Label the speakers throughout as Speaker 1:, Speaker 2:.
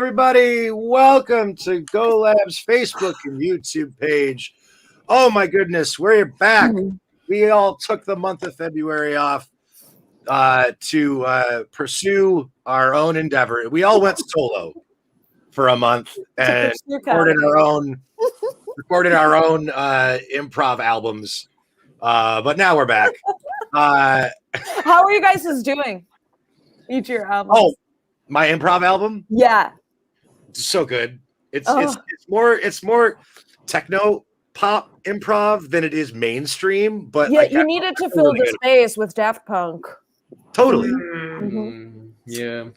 Speaker 1: everybody. Welcome to Go Lab's Facebook and YouTube page. Oh, my goodness. We're back. We all took the month of February off to pursue our own endeavor. We all went solo for a month and recorded our own improv albums. But now we're back.
Speaker 2: How are you guys doing? Each of your albums.
Speaker 1: Oh, my improv album?
Speaker 2: Yeah.
Speaker 1: It's so good. It's more techno pop improv than it is mainstream. But
Speaker 2: yeah, you needed to fill the space with Daft Punk.
Speaker 1: Totally.
Speaker 3: Yeah.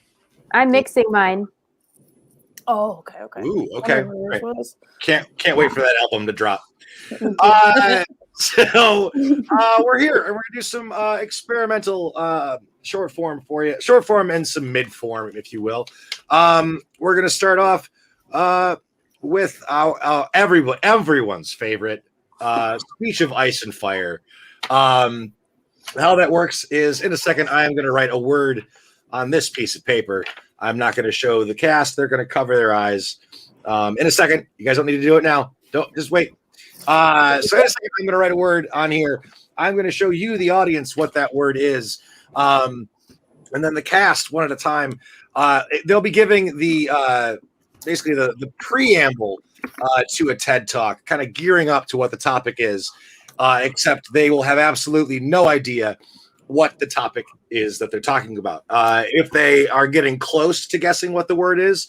Speaker 4: I'm mixing mine.
Speaker 2: Oh, okay.
Speaker 1: Ooh, okay. Right. Can't wait for that album to drop. So we're here and we're gonna do some experimental short form for you, short form and some mid form, if you will. We're gonna start off with our everyone's favorite speech of ice and fire. How that works is in a second I am gonna write a word on this piece of paper. I'm not gonna show the cast; they're gonna cover their eyes. In a second, you guys don't need to do it now. Don't just wait. So in a second, I'm going to write a word on here. I'm going to show you, the audience, what that word is. And then the cast, one at a time, they'll be giving the basically the preamble to a TED Talk, kind of gearing up to what the topic is, except they will have absolutely no idea what the topic is that they're talking about. If they are getting close to guessing what the word is,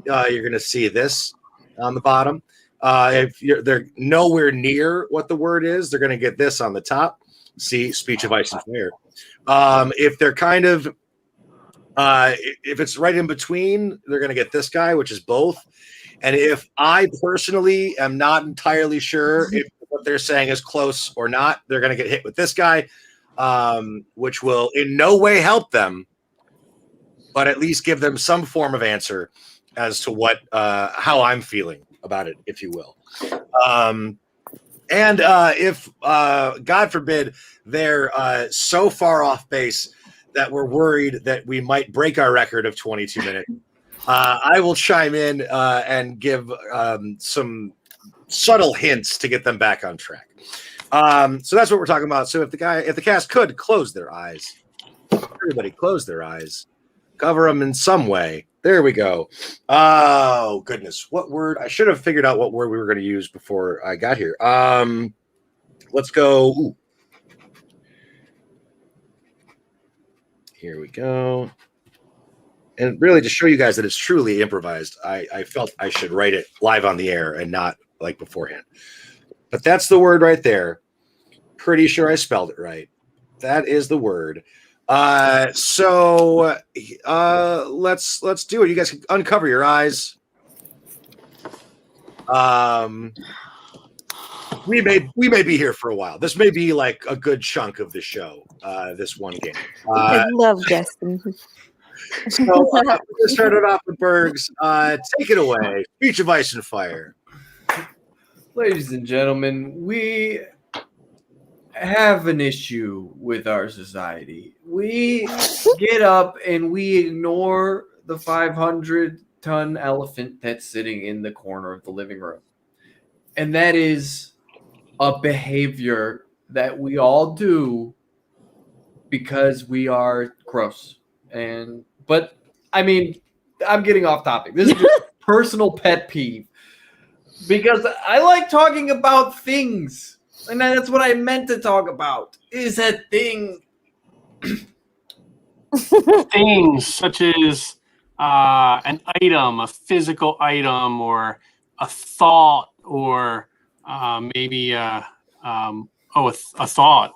Speaker 1: you're going to see this on the bottom. If they're nowhere near what the word is, they're going to get this on the top. See, speech of ice and fire. If they're kind of, if it's right in between, they're going to get this guy, which is both. And if I personally am not entirely sure if what they're saying is close or not, they're going to get hit with this guy, which will in no way help them, but at least give them some form of answer as to what, how I'm feeling about it, if you will. And if God forbid they're so far off base that we're worried that we might break our record of 22 minutes, I will chime in and give some subtle hints to get them back on track. So that's what we're talking about. So if the cast could close their eyes, everybody close their eyes, cover them in some way. There we go. Oh, goodness. What word? I should have figured out what word we were going to use before I got here. Let's go. Ooh. Here we go. And really, to show you guys that it's truly improvised, I felt I should write it live on the air and not like beforehand. But that's the word right there. Pretty sure I spelled it right. That is the word. So let's do it. You guys can uncover your eyes. We may be here for a while. This may be like a good chunk of the show. This one game.
Speaker 4: I love guessing.
Speaker 1: So we started off with Bergs. Take it away. Speech of ice and fire.
Speaker 3: Ladies and gentlemen, we have an issue with our society. We get up and we ignore the 500-ton elephant that's sitting in the corner of the living room. And that is a behavior that we all do because we are gross. But I mean, I'm getting off topic. This is just a personal pet peeve because I like talking about things. And that's what I meant to talk about, is that thing.
Speaker 5: Things such as an item, a physical item, or a thought, or maybe a thought.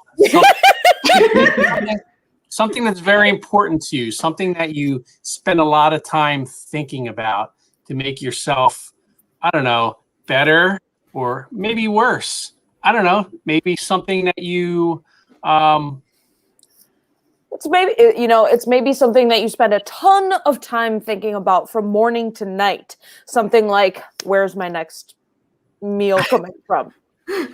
Speaker 5: Something that's very important to you, something that you spend a lot of time thinking about to make yourself, I don't know, better or maybe worse. I don't know, maybe something that you
Speaker 2: It's maybe something that you spend a ton of time thinking about from morning to night. Something like, where's my next meal coming from?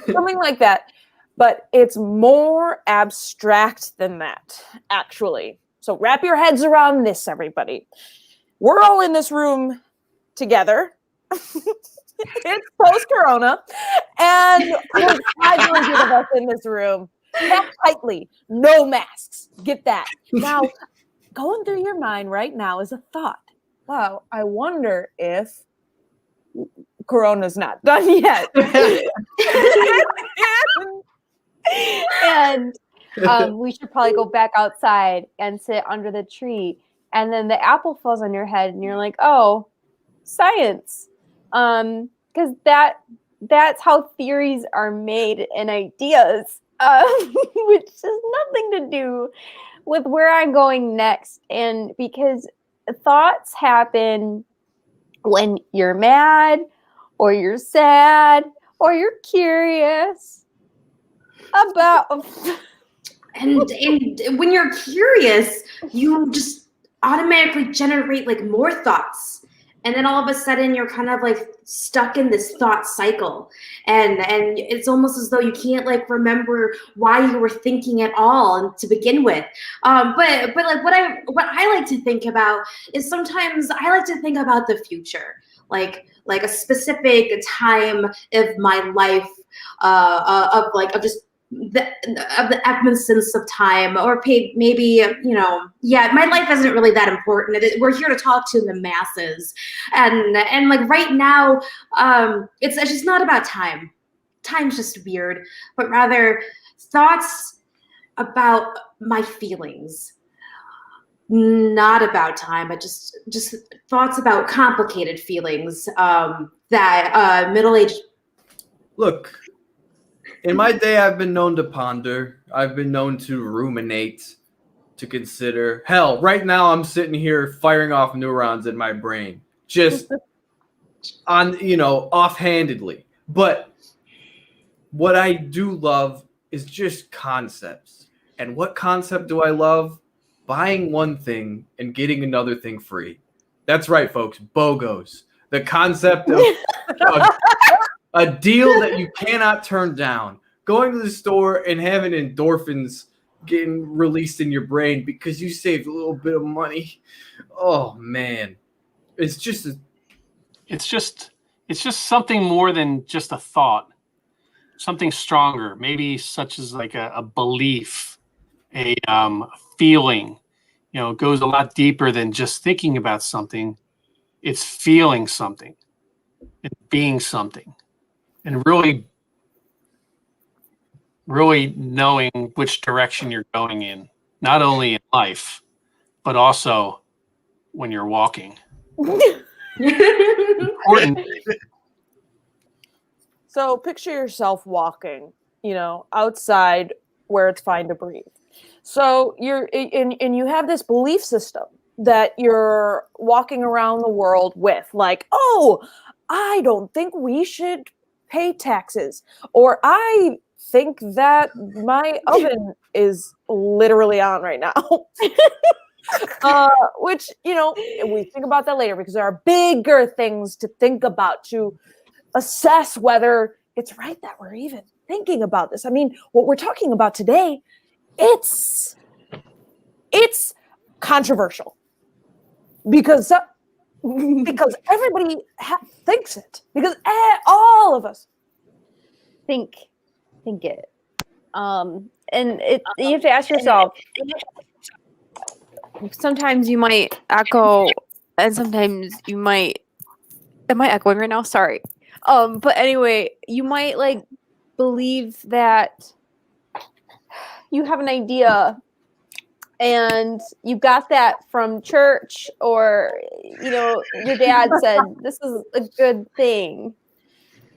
Speaker 2: Something like that. But it's more abstract than that, actually. So wrap your heads around this, everybody. We're all in this room together. It's post-corona, and there's 500 of us in this room, packed tightly, no masks. Get that. Now, going through your mind right now is a thought. Wow, I wonder if Corona's not done yet.
Speaker 4: And we should probably go back outside and sit under the tree. And then the apple falls on your head, and you're like, "Oh, science," because that's how theories are made and ideas, which has nothing to do with where I'm going next. And because thoughts happen when you're mad, or you're sad, or you're curious about.
Speaker 6: And when you're curious, you just automatically generate like more thoughts. And then all of a sudden you're kind of like stuck in this thought cycle. And it's almost as though you can't like remember why you were thinking at all to begin with. But like what I like to think about is sometimes I like to think about the future. Like a specific time of my life, of just the essence of time, or maybe my life isn't really that important. We're here to talk to the masses, and like right now, it's just not about time. Time's just weird, but rather thoughts about my feelings. Not about time, but just thoughts about complicated feelings that middle-aged.
Speaker 3: Look, in my day, I've been known to ponder. I've been known to ruminate, to consider. Hell, right now I'm sitting here firing off neurons in my brain, just offhandedly. But what I do love is just concepts. And what concept do I love? Buying one thing and getting another thing free. That's right, folks. BOGOs. The concept of a deal that you cannot turn down. Going to the store and having endorphins getting released in your brain because you saved a little bit of money. Oh man, it's just something more than just a thought. Something stronger, maybe such as like a belief, a feeling. It goes a lot deeper than just thinking about something. It's feeling something. It's being something. And really knowing which direction you're going in, not only in life, but also when you're walking. Important.
Speaker 2: So picture yourself walking, outside where it's fine to breathe. So you're and you have this belief system that you're walking around the world with, like, oh, I don't think we should pay taxes, or I think that my oven is literally on right now. Which, we think about that later because there are bigger things to think about to assess whether it's right that we're even thinking about this. I mean, what we're talking about today, it's controversial because everybody thinks it, because all of us
Speaker 4: think it. And you have to ask yourself, sometimes you might echo, and sometimes you might, am I echoing right now? Sorry. But anyway, you might like believe that you have an idea and you got that from church, or your dad said this is a good thing.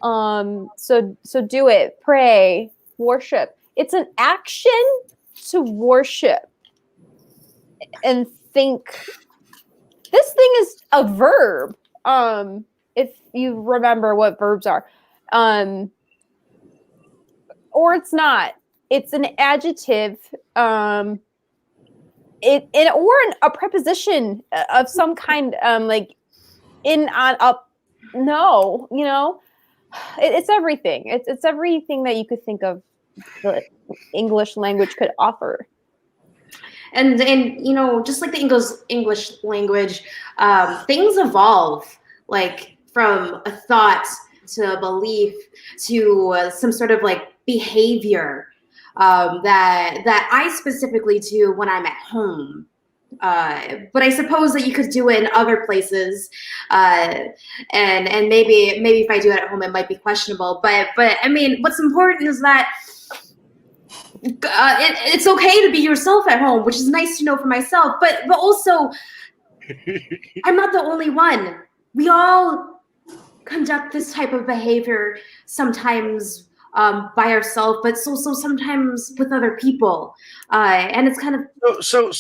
Speaker 4: So do it, pray, worship. It's an action to worship and think. This thing is a verb. If you remember what verbs are, or it's not. It's an adjective. Or a preposition of some kind. Like in, on, up. No, it's everything. It's everything that you could think of the English language could offer.
Speaker 6: And just like the English language, things evolve. like from a thought to a belief to some sort of like behavior that I specifically do when I'm at home. But I suppose that you could do it in other places, and maybe if I do it at home, it might be questionable. But I mean, what's important is that it's okay to be yourself at home, which is nice to know for myself. But also, I'm not the only one. We all conduct this type of behavior sometimes by ourselves, but so sometimes with other people, and it's kind of
Speaker 1: so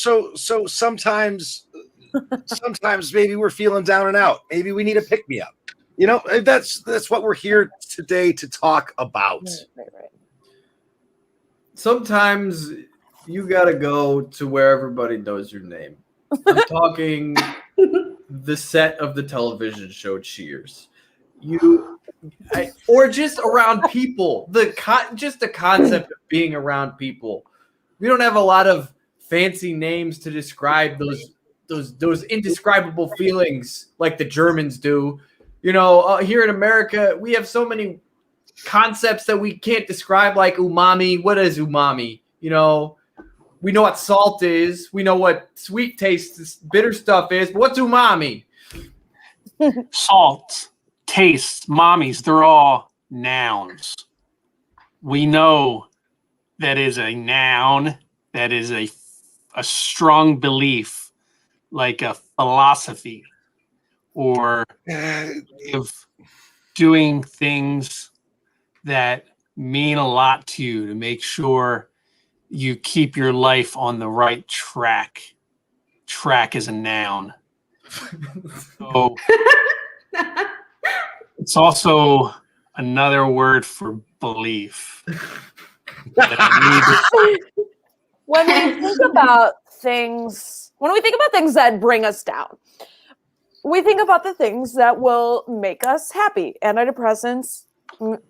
Speaker 1: sometimes maybe we're feeling down and out. Maybe we need a pick me up. You know, that's what we're here today to talk about.
Speaker 2: Right.
Speaker 3: Sometimes you gotta go to where everybody knows your name. I'm talking the set of the television show Cheers. Or just around people. Just the concept of being around people. We don't have a lot of fancy names to describe those indescribable feelings like the Germans do. You know, here in America, we have so many concepts that we can't describe, like umami. What is umami? You know, we know what salt is. We know what sweet taste, bitter stuff is. But what's umami?
Speaker 5: Salt, taste, mommies, they're all nouns. We know that is a noun, that is a strong belief, like a philosophy, or of doing things that mean a lot to you to make sure you keep your life on the right track. Track is a noun. So it's also another word for belief.
Speaker 2: When we think about things that bring us down, we think about the things that will make us happy. Antidepressants,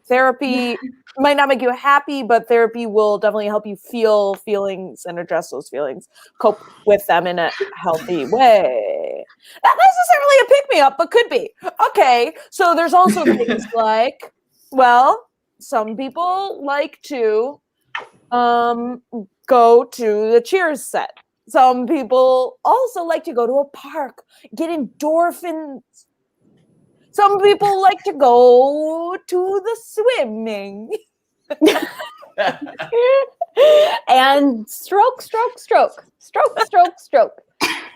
Speaker 2: therapy might not make you happy, but therapy will definitely help you feel feelings and address those feelings, cope with them in a healthy way. Not necessarily a pick-me-up, but could be. Okay, so there's also things like, well, some people like to go to the Cheers set. Some people also like to go to a park, get endorphins. Some people like to go to the swimming.
Speaker 4: And stroke.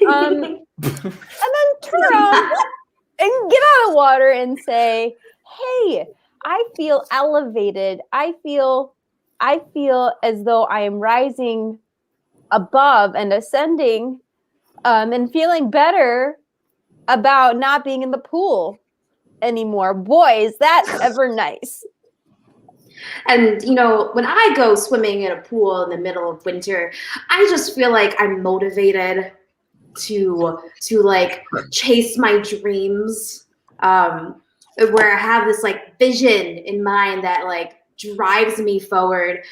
Speaker 4: And then turn around and get out of water and say, hey, I feel elevated. I feel as though I am rising above and ascending, and feeling better about not being in the pool anymore. Boy, is that ever nice.
Speaker 6: And, you know, when I go swimming in a pool in the middle of winter, I just feel like I'm motivated to like chase my dreams, where I have this like vision in mind that like drives me forward.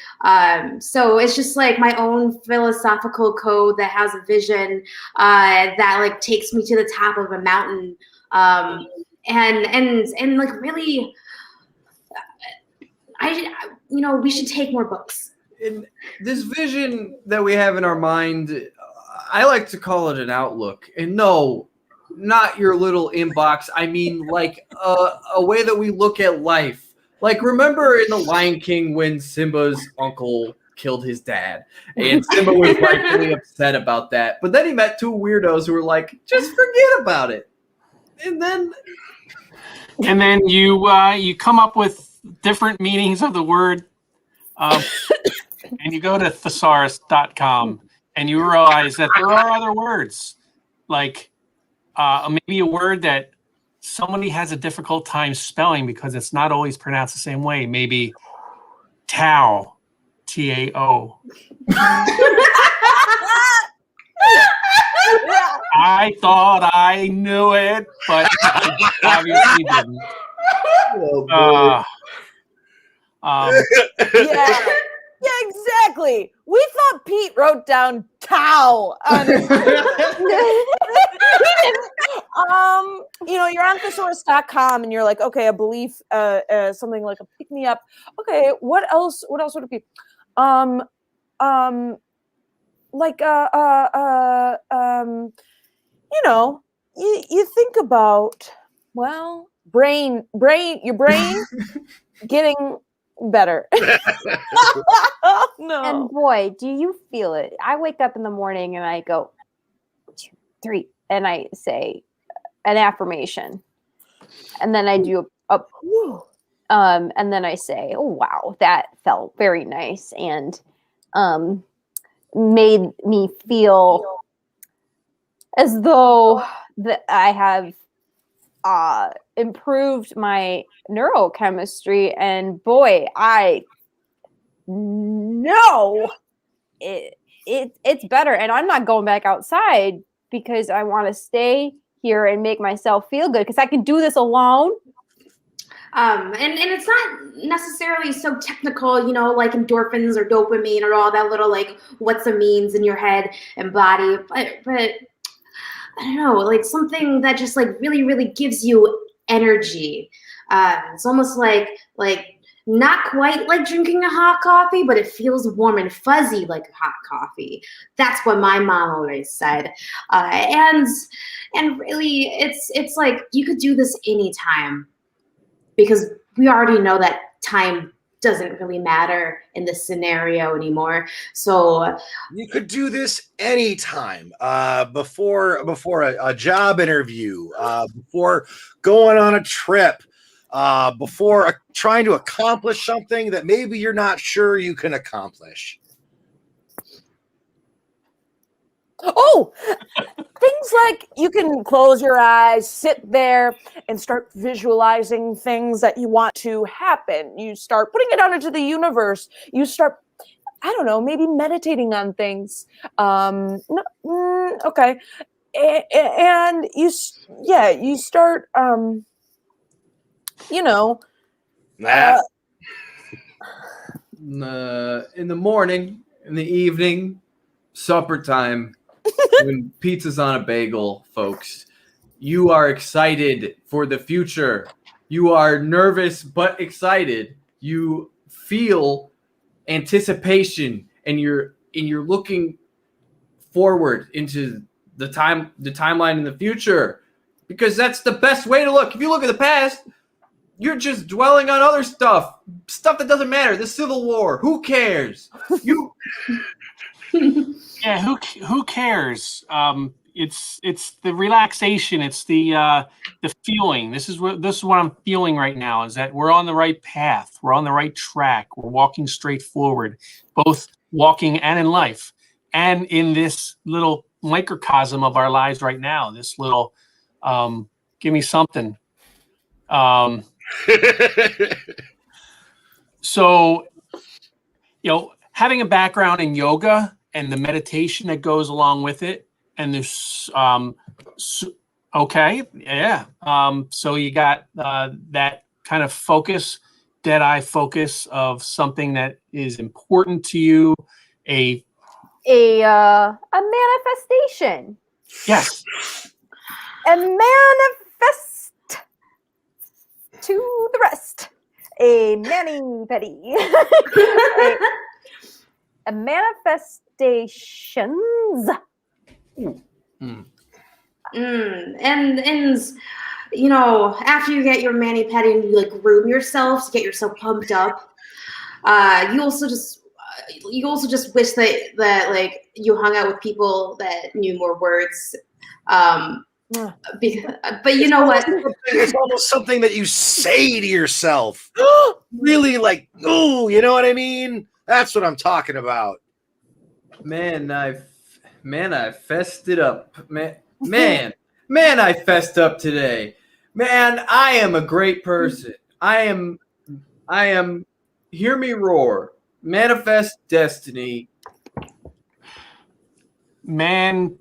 Speaker 6: So it's just like my own philosophical code that has a vision that like takes me to the top of a mountain, and like really, we should take more books.
Speaker 3: In this vision that we have in our mind, I like to call it an outlook. And no, not your little inbox. I mean, like a way that we look at life. Like, remember in The Lion King when Simba's uncle killed his dad? And Simba was rightfully upset about that. But then he met two weirdos who were like, just forget about it. And then
Speaker 5: you come up with different meanings of the word, and you go to thesaurus.com and you realize that there are other words, like maybe a word that somebody has a difficult time spelling because it's not always pronounced the same way. Maybe Tao, T-A-O. I thought I knew it, but I obviously didn't.
Speaker 2: Yeah, exactly. We thought Pete wrote down Tao. you're on thesaurus.com and you're like, okay, a belief, something like a pick me up. Okay, what else would it be? Like you know, you think about, well, your brain getting better. No.
Speaker 4: And boy, do you feel it. I wake up in the morning and I go 2, 3, and I say an affirmation. And then I do and then I say, oh wow, that felt very nice and made me feel as though that I have improved my neurochemistry, and boy, I know it's better, and I'm not going back outside because I want to stay here and make myself feel good because I can do this alone.
Speaker 6: And it's not necessarily so technical, you know, like endorphins or dopamine or all that little like what's a means in your head and body, but I don't know, like something that just like really, really gives you energy. It's almost like not quite like drinking a hot coffee, but it feels warm and fuzzy like hot coffee. That's what my mom always said. And really, it's like you could do this anytime, because we already know that time doesn't really matter in this scenario anymore. So
Speaker 1: you could do this anytime, before a job interview, before going on a trip, before trying to accomplish something that maybe you're not sure you can accomplish.
Speaker 2: Oh, things like you can close your eyes, sit there, and start visualizing things that you want to happen. You start putting it out into the universe. You start, I don't know, maybe meditating on things. Okay. And you start, you know.
Speaker 3: In the morning, in the evening, supper time, when pizza's on a bagel, folks, you are excited for the future. You are nervous but excited. You feel anticipation, and you're looking forward into the timeline in the future, because that's the best way to look. If you look at the past, you're just dwelling on other stuff that doesn't matter. The Civil War, who cares? You.
Speaker 5: Yeah, who cares? It's the relaxation. It's the feeling. This is what I'm feeling right now. Is that we're on the right path. We're on the right track. We're walking straight forward, both walking and in life, and in this little microcosm of our lives right now. This little, give me something. So, having a background in yoga and the meditation that goes along with it, and there's okay, yeah. So you got that kind of focus, dead-eye focus of something that is important to you, a
Speaker 4: manifestation.
Speaker 5: Yes.
Speaker 4: A manifest to the rest. A mani-pedi. A manifestations.
Speaker 6: And you know, after you get your mani-pedi and you like groom yourself to get yourself pumped up, you also just wish that like you hung out with people that knew more words. But you know what?
Speaker 1: It's almost something that you say to yourself. Really, like, ooh, you know what I mean? That's what I'm talking about.
Speaker 3: Man, I fessed it up. Man, I fessed up today. Man, I am a great person. I am. Hear me roar. Manifest destiny.
Speaker 5: Man,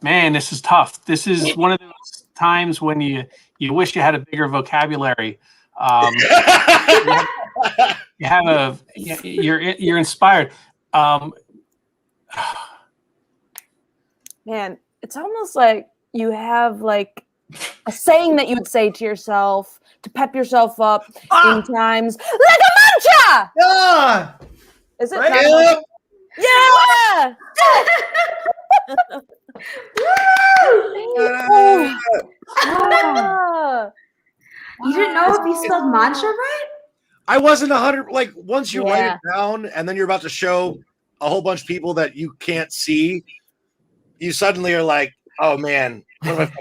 Speaker 5: this is tough. This is one of those times when you wish you had a bigger vocabulary. You're inspired.
Speaker 2: Man, it's almost like you have like a saying that you would say to yourself to pep yourself up in times like a mantra.
Speaker 3: Ah!
Speaker 2: Is it
Speaker 3: Right?
Speaker 2: not a mantra? Yeah.
Speaker 6: Woo!
Speaker 2: Ah.
Speaker 6: You didn't know if you spelled mantra right?
Speaker 1: I wasn't 100. Like once you write
Speaker 4: Yeah.
Speaker 1: it down, and then you're about to show a whole bunch of people that you can't see, you suddenly are like, "Oh man, what am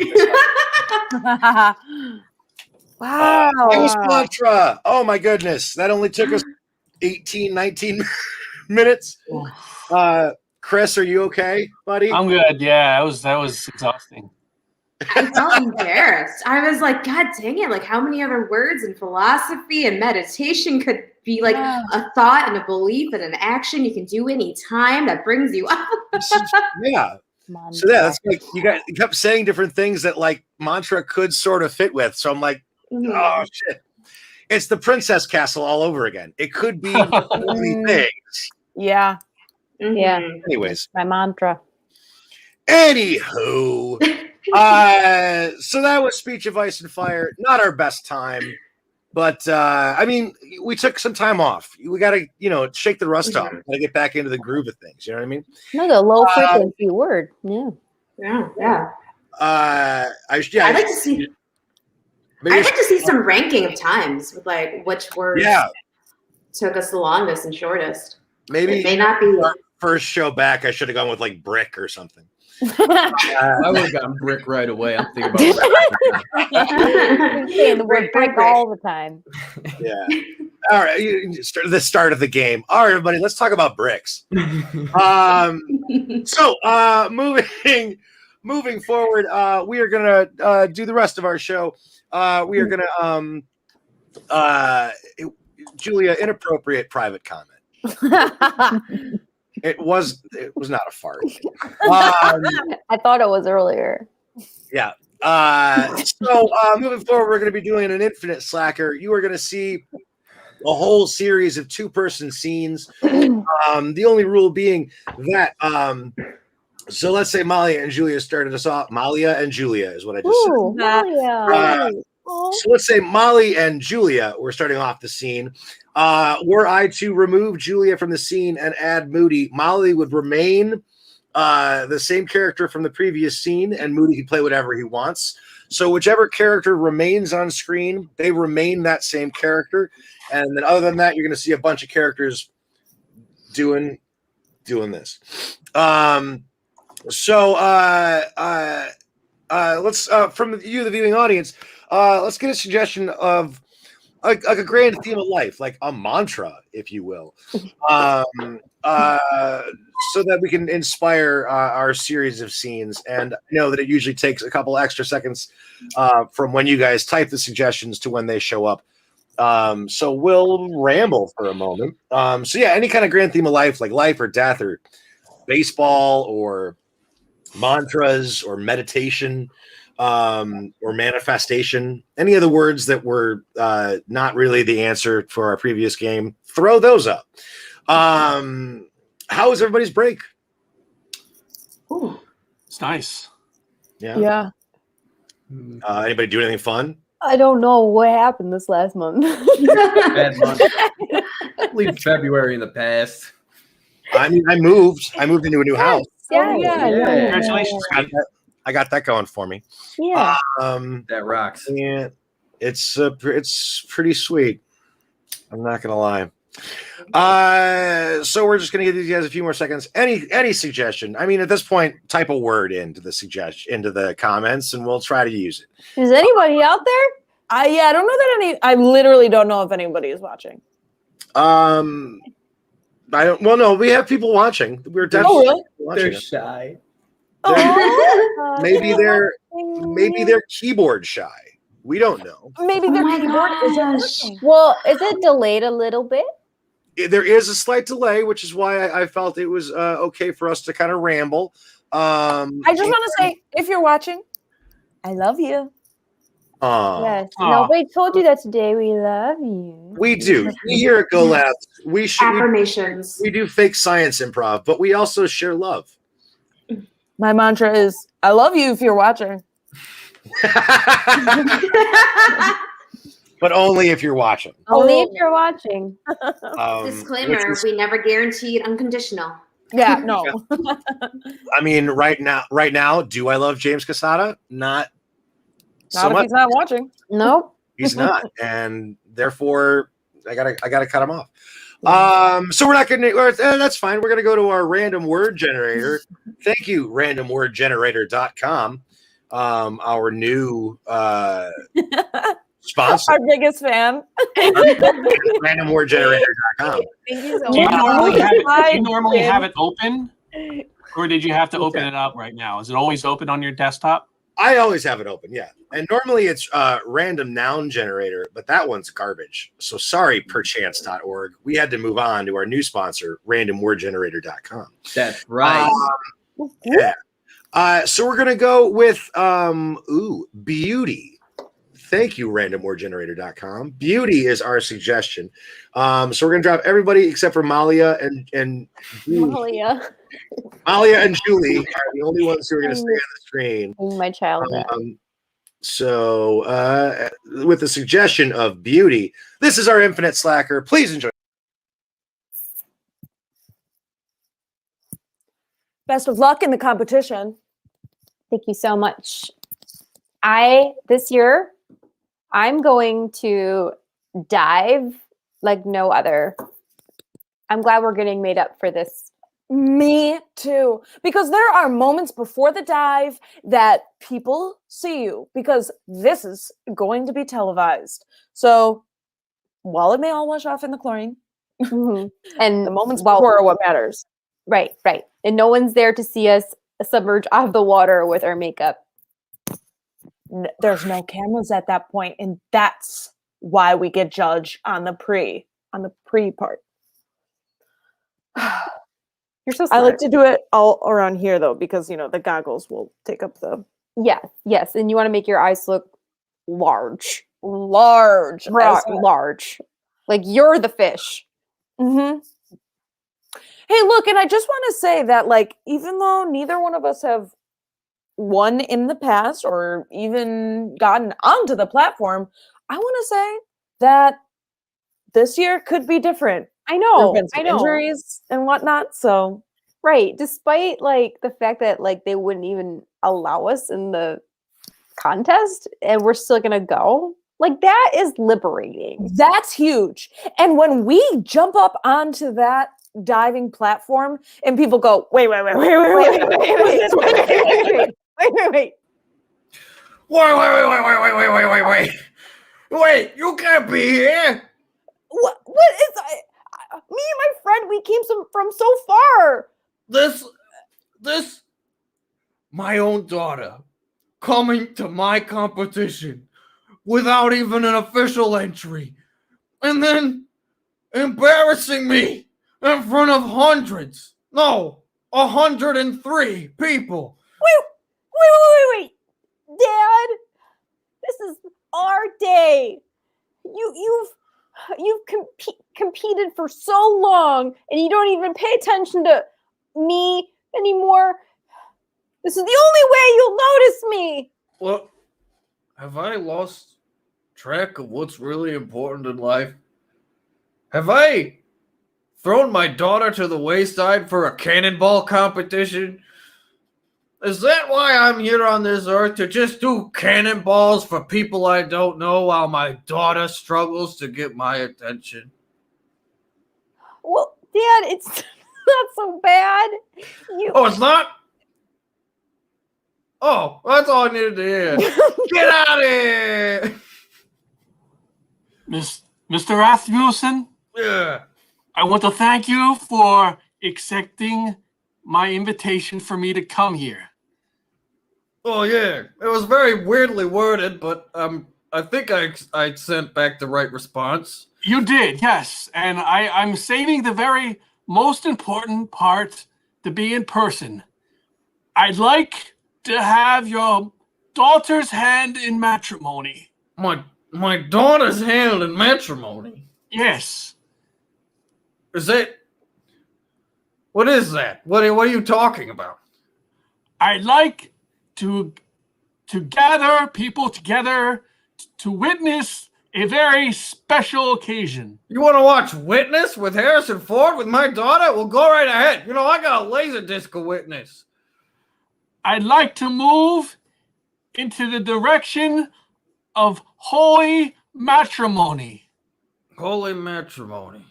Speaker 1: I?"
Speaker 2: Wow.
Speaker 1: It was mantra. Oh my goodness, that only took us 18, 19 minutes. Chris, are you okay, buddy?
Speaker 5: I'm good. Yeah, that was exhausting.
Speaker 6: I felt embarrassed. I was like, God dang it. Like, how many other words in philosophy and meditation could be like a thought and a belief and an action you can do anytime that brings you up?
Speaker 1: Yeah. So yeah, that's like you kept saying different things that like mantra could sort of fit with. So I'm like, oh shit. It's the Princess Castle all over again. It could be many things.
Speaker 2: Yeah.
Speaker 4: Yeah.
Speaker 1: Anyways.
Speaker 4: My mantra.
Speaker 1: Anywho. So that was Speech of Ice and Fire. Not our best time. But I mean, we took some time off. We gotta, shake the rust off. Gotta get back into the groove of things. You know what I mean?
Speaker 4: Another low frequency word. Yeah.
Speaker 6: Yeah. I'd like to see.
Speaker 1: Maybe
Speaker 6: I'd like to see some ranking of times with like which words took us the longest and shortest.
Speaker 1: Maybe
Speaker 6: it may not be
Speaker 1: our first show back. I should have gone with like brick or something.
Speaker 3: I would have gotten brick right away. I'm thinking about
Speaker 4: saying the word brick all the time.
Speaker 1: Yeah. All right. The start of the game. All right, everybody. Let's talk about bricks. So moving forward, we are gonna do the rest of our show. We are gonna Julia, inappropriate private comment. It was not a fart.
Speaker 4: I thought it was earlier.
Speaker 1: Yeah. So moving forward, we're going to be doing an infinite slacker. You are going to see a whole series of 2-person scenes. The only rule being that so let's say Malia and Julia started us off. Malia and Julia is what I just said. So let's say Molly and Julia were starting off the scene. Were I to remove Julia from the scene and add Moody, Molly would remain the same character from the previous scene, and Moody can play whatever he wants. So whichever character remains on screen, they remain that same character. And then other than that, you're going to see a bunch of characters doing this. So let's from you, the viewing audience, let's get a suggestion of like a grand theme of life, like a mantra, if you will, so that we can inspire our series of scenes. And I know that it usually takes a couple extra seconds from when you guys type the suggestions to when they show up. So we'll ramble for a moment. So yeah, any kind of grand theme of life, like life or death or baseball or mantras or meditation, or manifestation, any of the words that were not really the answer for our previous game, throw those up. How was everybody's break?
Speaker 6: Ooh.
Speaker 5: It's nice.
Speaker 2: Yeah.
Speaker 1: Anybody do anything fun?
Speaker 4: I don't know what happened this last month.
Speaker 3: bad month. Leave February in the past.
Speaker 1: I mean, I moved into a new house.
Speaker 5: Congratulations.
Speaker 1: I got that going for me.
Speaker 4: Yeah.
Speaker 3: That rocks.
Speaker 1: Yeah, it's pretty sweet. I'm not gonna lie. So we're just gonna give these guys a few more seconds. Any suggestion? I mean, at this point, type a word into the comments, and we'll try to use it.
Speaker 4: Is anybody out there?
Speaker 2: I don't know that I literally don't know if anybody is watching.
Speaker 1: I don't. Well, no, we have people watching. We're definitely
Speaker 2: really?
Speaker 1: watching.
Speaker 3: They're
Speaker 1: it.
Speaker 3: shy.
Speaker 1: Maybe they're keyboard shy. We don't know.
Speaker 2: Maybe their
Speaker 6: my
Speaker 2: keyboard isn't
Speaker 6: gosh.
Speaker 2: working.
Speaker 4: Well, is it delayed a little bit?
Speaker 1: There is a slight delay, which is why I felt it was okay for us to kind of ramble.
Speaker 2: I just want to say, if you're watching, I love you.
Speaker 4: Yes.
Speaker 5: Aw.
Speaker 4: Nobody told you that today. We love you.
Speaker 1: We do. We here at Go Labs, we
Speaker 6: Affirmations.
Speaker 1: do fake science improv, but we also share love.
Speaker 2: My mantra is, I love you if you're watching.
Speaker 1: But only if you're watching.
Speaker 4: Only if you're watching.
Speaker 6: Disclaimer: we never guaranteed unconditional.
Speaker 2: Yeah, no.
Speaker 1: I mean, right now, do I love James Casada? Not so
Speaker 2: Not if
Speaker 1: much.
Speaker 2: he's not watching.
Speaker 4: Nope.
Speaker 1: He's not, and therefore I gotta cut him off. So we're not gonna. That's fine. We're gonna go to our random word generator. Thank you, randomwordgenerator.com. Our new sponsor,
Speaker 2: Our biggest fan.
Speaker 1: randomwordgenerator.com.
Speaker 4: Thank you so
Speaker 5: Do you
Speaker 4: much.
Speaker 5: normally have it open? Or did you have to open it up right now? Is it always open on your desktop?
Speaker 1: I always have it open, yeah. And normally it's random noun generator, but that one's garbage. So sorry, perchance.org. We had to move on to our new sponsor, randomwordgenerator.com.
Speaker 3: That's right.
Speaker 1: Yeah. So we're gonna go with beauty. Thank you, randomwordgenerator.com. Beauty is our suggestion. So we're gonna drop everybody except for Malia and
Speaker 4: Malia.
Speaker 1: Malia and Julie are the only ones who are gonna stay on the screen.
Speaker 4: My child.
Speaker 1: So with the suggestion of beauty, this is our infinite slacker. Please enjoy.
Speaker 2: Best of luck in the competition.
Speaker 4: Thank you so much. This year, I'm going to dive like no other. I'm glad we're getting made up for this.
Speaker 2: Me too. Because there are moments before the dive that people see you because this is going to be televised. So while it may all wash off in the chlorine,
Speaker 4: And
Speaker 2: the moments before are what matters.
Speaker 4: Right. And no one's there to see us submerge out of the water with our makeup.
Speaker 2: There's no cameras at that point, and that's why we get judged on the pre part.
Speaker 4: You're so
Speaker 2: I
Speaker 4: smart.
Speaker 2: like to do it all around here though, because the goggles will take up the
Speaker 4: Yes. And you want to make your eyes look large.
Speaker 2: large.
Speaker 4: Large. Like you're the fish.
Speaker 2: Mm-hmm. Hey, look, and I just want to say that, like, even though neither one of us have won in the past or even gotten onto the platform, I want to say that this year could be different.
Speaker 4: I know.
Speaker 2: There have been some injuries and whatnot, so
Speaker 4: right. Despite like the fact that like they wouldn't even allow us in the contest, and we're still gonna go. Like that is liberating.
Speaker 2: that's huge. And when we jump up onto that diving platform and people go, wait.
Speaker 3: Wait, you can't be here.
Speaker 2: What is me and my friend, we came from so far.
Speaker 3: This, my own daughter, coming to my competition without even an official entry, and then embarrassing me in front of 103 people.
Speaker 4: Wait. Dad, this is our day. You've competed for so long, and you don't even pay attention to me anymore. This is the only way you'll notice me.
Speaker 3: Well, have I lost track of what's really important in life? Have I thrown my daughter to the wayside for a cannonball competition? Is that why I'm here on this earth, to just do cannonballs for people I don't know while my daughter struggles to get my attention?
Speaker 4: Well, Dad, it's not so bad.
Speaker 3: Oh, it's not? Oh, that's all I needed to hear. Get out of here!
Speaker 5: Mr. Rasmussen,
Speaker 3: Yeah.
Speaker 5: I want to thank you for accepting my invitation for me to come here.
Speaker 3: Oh, yeah. It was very weirdly worded, but I think I sent back the right response.
Speaker 5: You did, yes. And I'm saving the very most important part to be in person. I'd like to have your daughter's hand in matrimony.
Speaker 3: My daughter's hand in matrimony?
Speaker 5: Yes.
Speaker 3: Is that... What is that? What are you talking about?
Speaker 5: I'd like to gather people together to witness a very special occasion.
Speaker 3: You want to watch Witness with Harrison Ford with my daughter? Well, go right ahead. You know, I got a laser disc of Witness.
Speaker 5: I'd like to move into the direction of holy matrimony.
Speaker 3: Holy matrimony.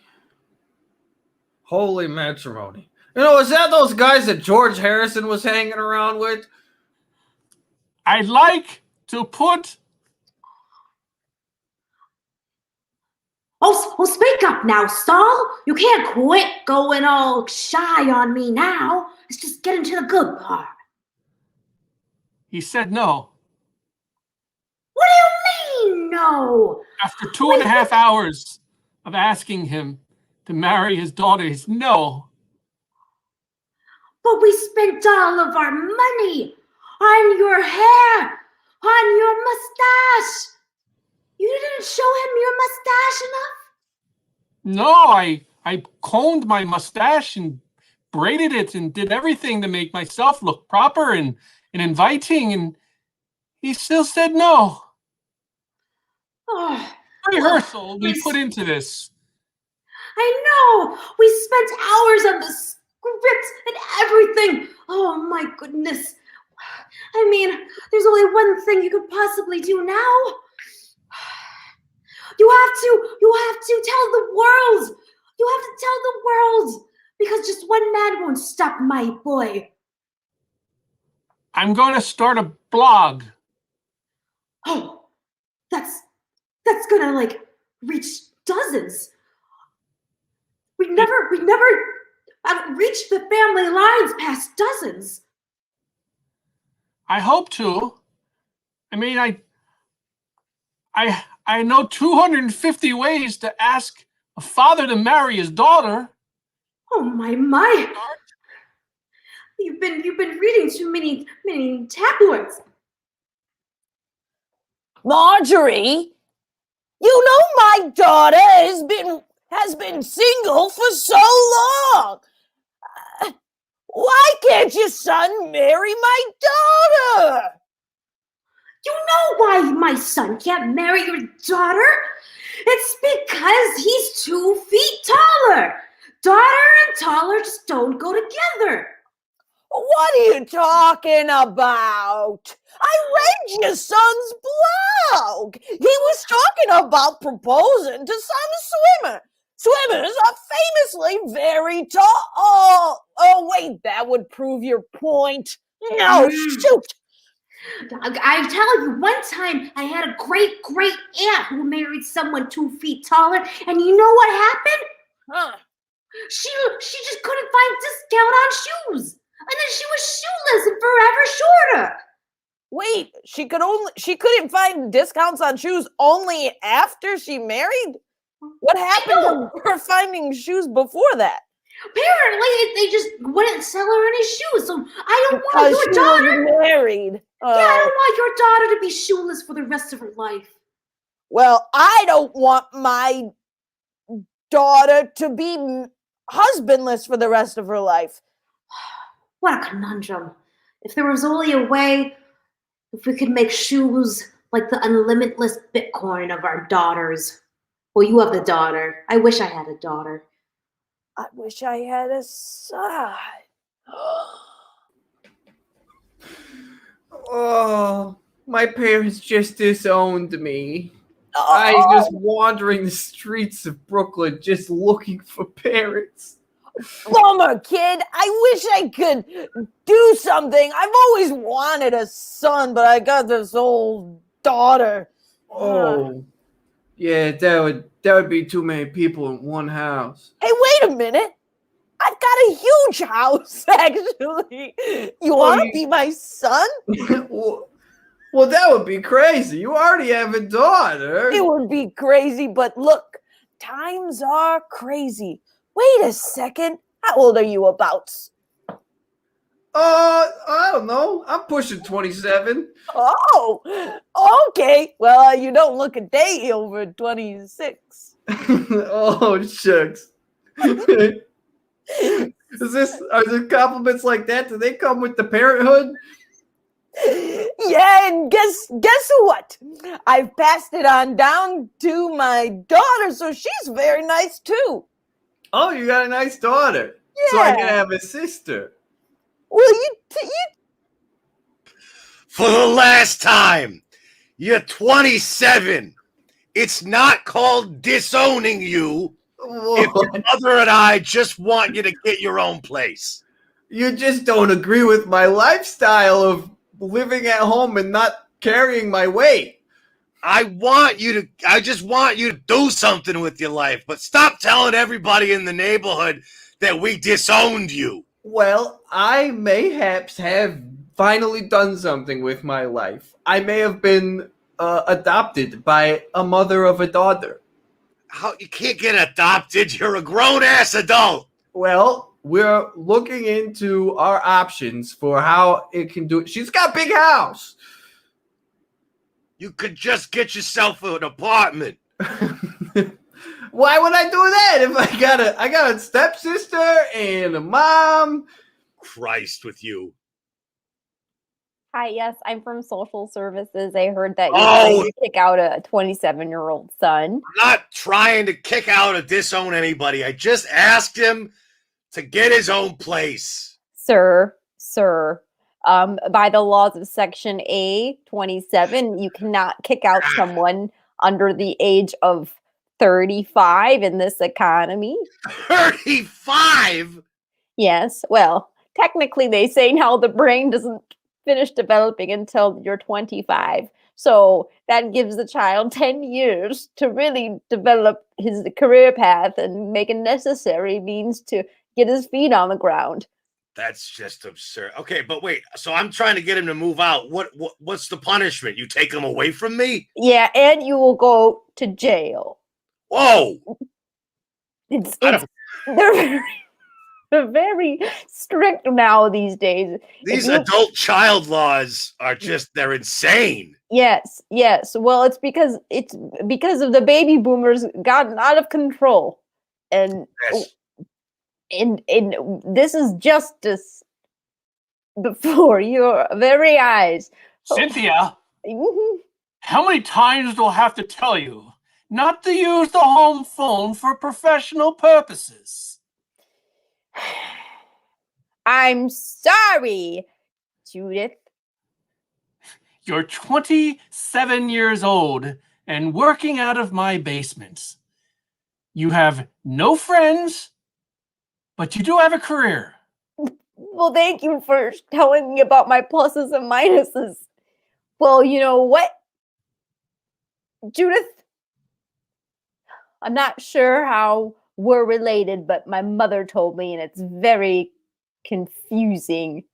Speaker 3: Holy matrimony. You know, is that those guys that George Harrison was hanging around with?
Speaker 5: I'd like to put...
Speaker 6: Oh, speak up now, Saul. You can't quit going all shy on me now. Let's just get into the good part.
Speaker 5: He said no.
Speaker 6: What do you mean, no?
Speaker 5: After 2.5 hours of asking him to marry his daughter, he's no.
Speaker 6: But we spent all of our money on your hair, on your mustache. You didn't show him your mustache enough?
Speaker 5: No, I combed my mustache and braided it and did everything to make myself look proper and inviting, and he still said no.
Speaker 6: Oh,
Speaker 5: Rehearsal we put into this.
Speaker 6: I know. We spent hours on the script and everything. Oh my goodness. I mean, there's only one thing you could possibly do now. You have to tell the world. You have to tell the world, because just one man won't stop my boy.
Speaker 5: I'm going to start a blog.
Speaker 6: Oh, that's gonna like reach dozens. We never reached the family lines past dozens.
Speaker 5: I hope to. I mean, I know 250 ways to ask a father to marry his daughter.
Speaker 6: Oh my. You've been reading too many tabloids.
Speaker 2: Marjorie, you know my daughter has been single for so long. Why can't your son marry my daughter?
Speaker 6: You know why my son can't marry your daughter? It's because he's 2 feet taller. Daughter and taller just don't go together.
Speaker 2: What are you talking about? I read your son's blog. He was talking about proposing to some swimmer. Swimmers are famously very tall. Oh, wait, that would prove your point. No, shoot.
Speaker 6: I tell you, one time I had a great aunt who married someone 2 feet taller, and you know what happened?
Speaker 2: Huh.
Speaker 6: She just couldn't find discount on shoes. And then she was shoeless and forever shorter.
Speaker 2: Wait, she couldn't find discounts on shoes only after she married? What happened to her finding shoes before that?
Speaker 6: Apparently, they just wouldn't sell her any shoes. So I don't want
Speaker 2: Because
Speaker 6: your
Speaker 2: she
Speaker 6: daughter.
Speaker 2: was married.
Speaker 6: Yeah, I don't want your daughter to be shoeless for the rest of her life.
Speaker 2: Well, I don't want my daughter to be husbandless for the rest of her life.
Speaker 6: What a conundrum. If there was only a way, if we could make shoes like the unlimitless Bitcoin of our daughters. Well, you have the daughter. I wish I had a daughter.
Speaker 2: I wish I had a son.
Speaker 3: Oh, my parents just disowned me.
Speaker 2: Oh.
Speaker 3: I was wandering the streets of Brooklyn just looking for parents.
Speaker 2: Bummer, kid. I wish I could do something. I've always wanted a son, but I got this old daughter.
Speaker 3: Oh, yeah, that would be too many people in one house.
Speaker 2: Hey, wait a minute. I've got a huge house, actually. You want to be my son?
Speaker 3: Well, that would be crazy. You already have a daughter.
Speaker 2: It would be crazy, but look, times are crazy. Wait a second. How old are you about?
Speaker 3: I don't know. I'm pushing 27.
Speaker 2: Oh, okay. Well, you don't look a day over 26.
Speaker 3: Oh, shucks. Are there compliments like that? Do they come with the parenthood?
Speaker 2: Yeah, and guess what? I've passed it on down to my daughter, so she's very nice too.
Speaker 3: Oh, you got a nice daughter. So I can have a sister.
Speaker 2: Well, you
Speaker 1: For the last time, you're 27. It's not called disowning you if your mother and I just want you to get your own place.
Speaker 3: You just don't agree with my lifestyle of living at home and not carrying my weight.
Speaker 1: I just want you to do something with your life, but stop telling everybody in the neighborhood that we disowned you.
Speaker 3: Well, I mayhaps have finally done something with my life. I may have been adopted by a mother of a daughter.
Speaker 1: How you can't get adopted? You're a grown-ass adult.
Speaker 3: Well, we're looking into our options for how it can do it. She's got a big house.
Speaker 1: You could just get yourself an apartment.
Speaker 3: Why would I do that if I got a stepsister and a mom?
Speaker 1: Christ with you.
Speaker 4: Hi, yes, I'm from social services. I heard that you're
Speaker 1: Oh!
Speaker 4: trying to kick out a 27-year-old son.
Speaker 1: I'm not trying to kick out or disown anybody. I just asked him to get his own place.
Speaker 4: Sir, by the laws of Section A 27, you cannot kick out someone under the age of 35 in this economy.
Speaker 1: 35?
Speaker 4: Yes, well, technically they say now the brain doesn't finish developing until you're 25. So that gives the child 10 years to really develop his career path and make a necessary means to get his feet on the ground.
Speaker 1: That's just absurd. Okay, but wait. So I'm trying to get him to move out. What's the punishment? You take him away from me?
Speaker 4: Yeah, and you will go to jail.
Speaker 1: Whoa!
Speaker 4: They're very strict now these days.
Speaker 1: These adult child laws are they're insane.
Speaker 4: Yes. Well, it's because of the baby boomers gotten out of control. And
Speaker 1: Yes.
Speaker 4: and this is justice before your very eyes.
Speaker 5: Cynthia,
Speaker 4: Mhm.
Speaker 5: how many times do I have to tell you not to use the home phone for professional purposes?
Speaker 4: I'm sorry, Judith.
Speaker 5: You're 27 years old and working out of my basement. You have no friends, but you do have a career.
Speaker 4: Well, thank you for telling me about my pluses and minuses. Well, you know what, Judith? I'm not sure how we're related, but my mother told me, and it's very confusing.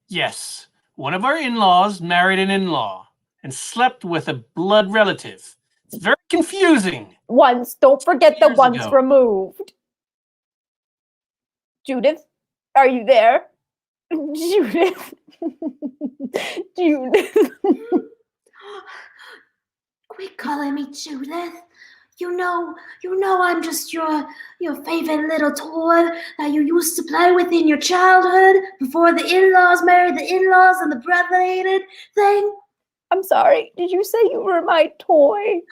Speaker 5: Yes, one of our in-laws married an in-law and slept with a blood relative. It's very confusing.
Speaker 4: Once, don't forget the
Speaker 5: Years
Speaker 4: once
Speaker 5: ago.
Speaker 4: removed. Judith, are you there? Judith. Judith.
Speaker 6: Quit calling me Judith. You know I'm just your favorite little toy that you used to play with in your childhood before the in-laws married the in-laws and the brother-hated thing.
Speaker 4: I'm sorry. Did you say you were my toy?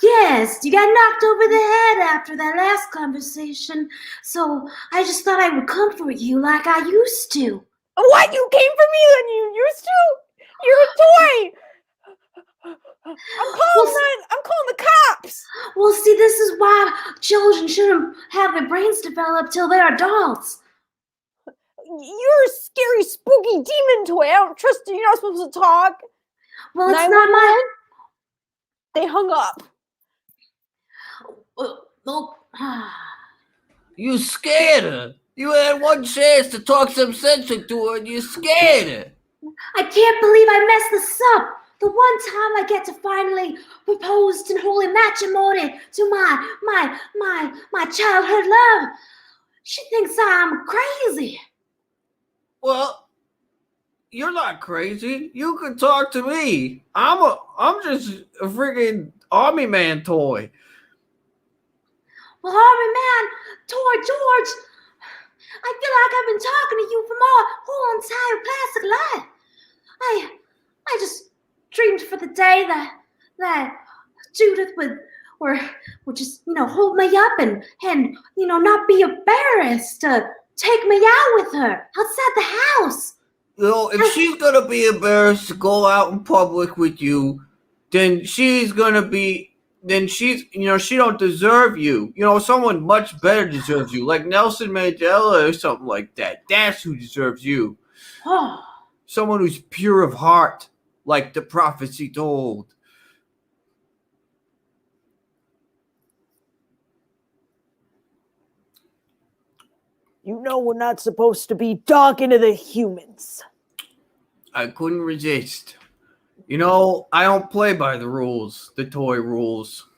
Speaker 6: Yes, you got knocked over the head after that last conversation, so I just thought I would comfort you like I used to.
Speaker 4: What? You came for me than you used to? You're a toy. I'm calling the cops.
Speaker 6: Well, see, this is why children shouldn't have their brains develop till they're adults.
Speaker 4: You're a scary, spooky demon toy. I don't trust you. You're not supposed to talk.
Speaker 6: Well, it's not my...
Speaker 4: They hung up.
Speaker 3: You scared her. You had one chance to talk some sense into her and you scared her.
Speaker 6: I can't believe I messed this up. The one time I get to finally propose in holy matrimony to my childhood love. She thinks I'm crazy.
Speaker 3: Well, you're not crazy. You can talk to me. I'm just a freaking army man toy.
Speaker 6: Well, Army Man, George, I feel like I've been talking to you for my whole entire past life. I just dreamed for the day that Judith would just hold me up and not be embarrassed to take me out with her outside the house.
Speaker 3: If she's gonna be embarrassed to go out in public with you, then she don't deserve you. Someone much better deserves you, like Nelson Mandela or something like that. That's who deserves you.
Speaker 6: Oh,
Speaker 3: Someone who's pure of heart, like the prophecy told.
Speaker 2: We're not supposed to be talking to the humans.
Speaker 3: I couldn't resist. I don't play by the rules, the toy rules.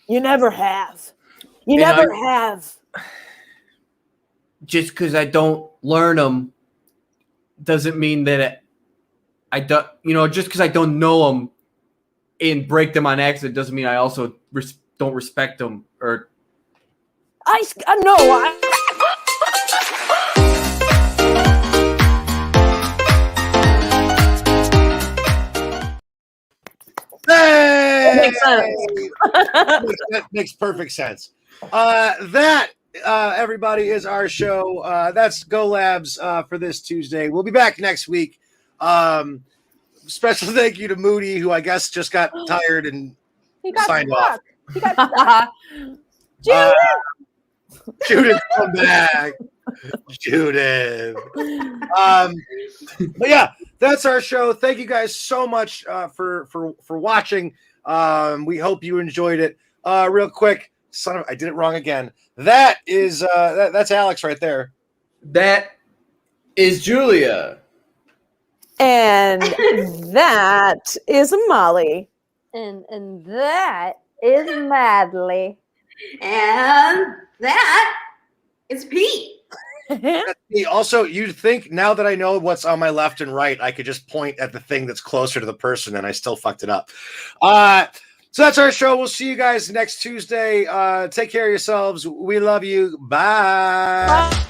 Speaker 2: You never have. Have.
Speaker 3: Just because I don't learn them doesn't mean that I don't, just because I don't know them and break them on accident doesn't mean I also don't respect them. Or
Speaker 2: I know.
Speaker 1: Hey!
Speaker 2: Makes sense.
Speaker 1: That makes perfect sense. Everybody, is our show. That's Go Labs for this Tuesday. We'll be back next week. Special thank you to Moody, who I guess just got tired and
Speaker 2: He got
Speaker 1: signed
Speaker 2: stuck.
Speaker 1: off.
Speaker 2: He got stuck. Judith!
Speaker 1: Judith, come back. Judith. But yeah, that's our show. Thank you guys so much for watching. We hope you enjoyed it. Real quick, I did it wrong again. That is that's Alex right there.
Speaker 3: that is Julia.
Speaker 2: And that is Molly.
Speaker 4: And that is Madly.
Speaker 6: and that is Pete.
Speaker 1: Also, you'd think now that I know what's on my left and right, I could just point at the thing that's closer to the person, and I still fucked it up. So that's our show. We'll see you guys next Tuesday. Take care of yourselves. We love you. Bye.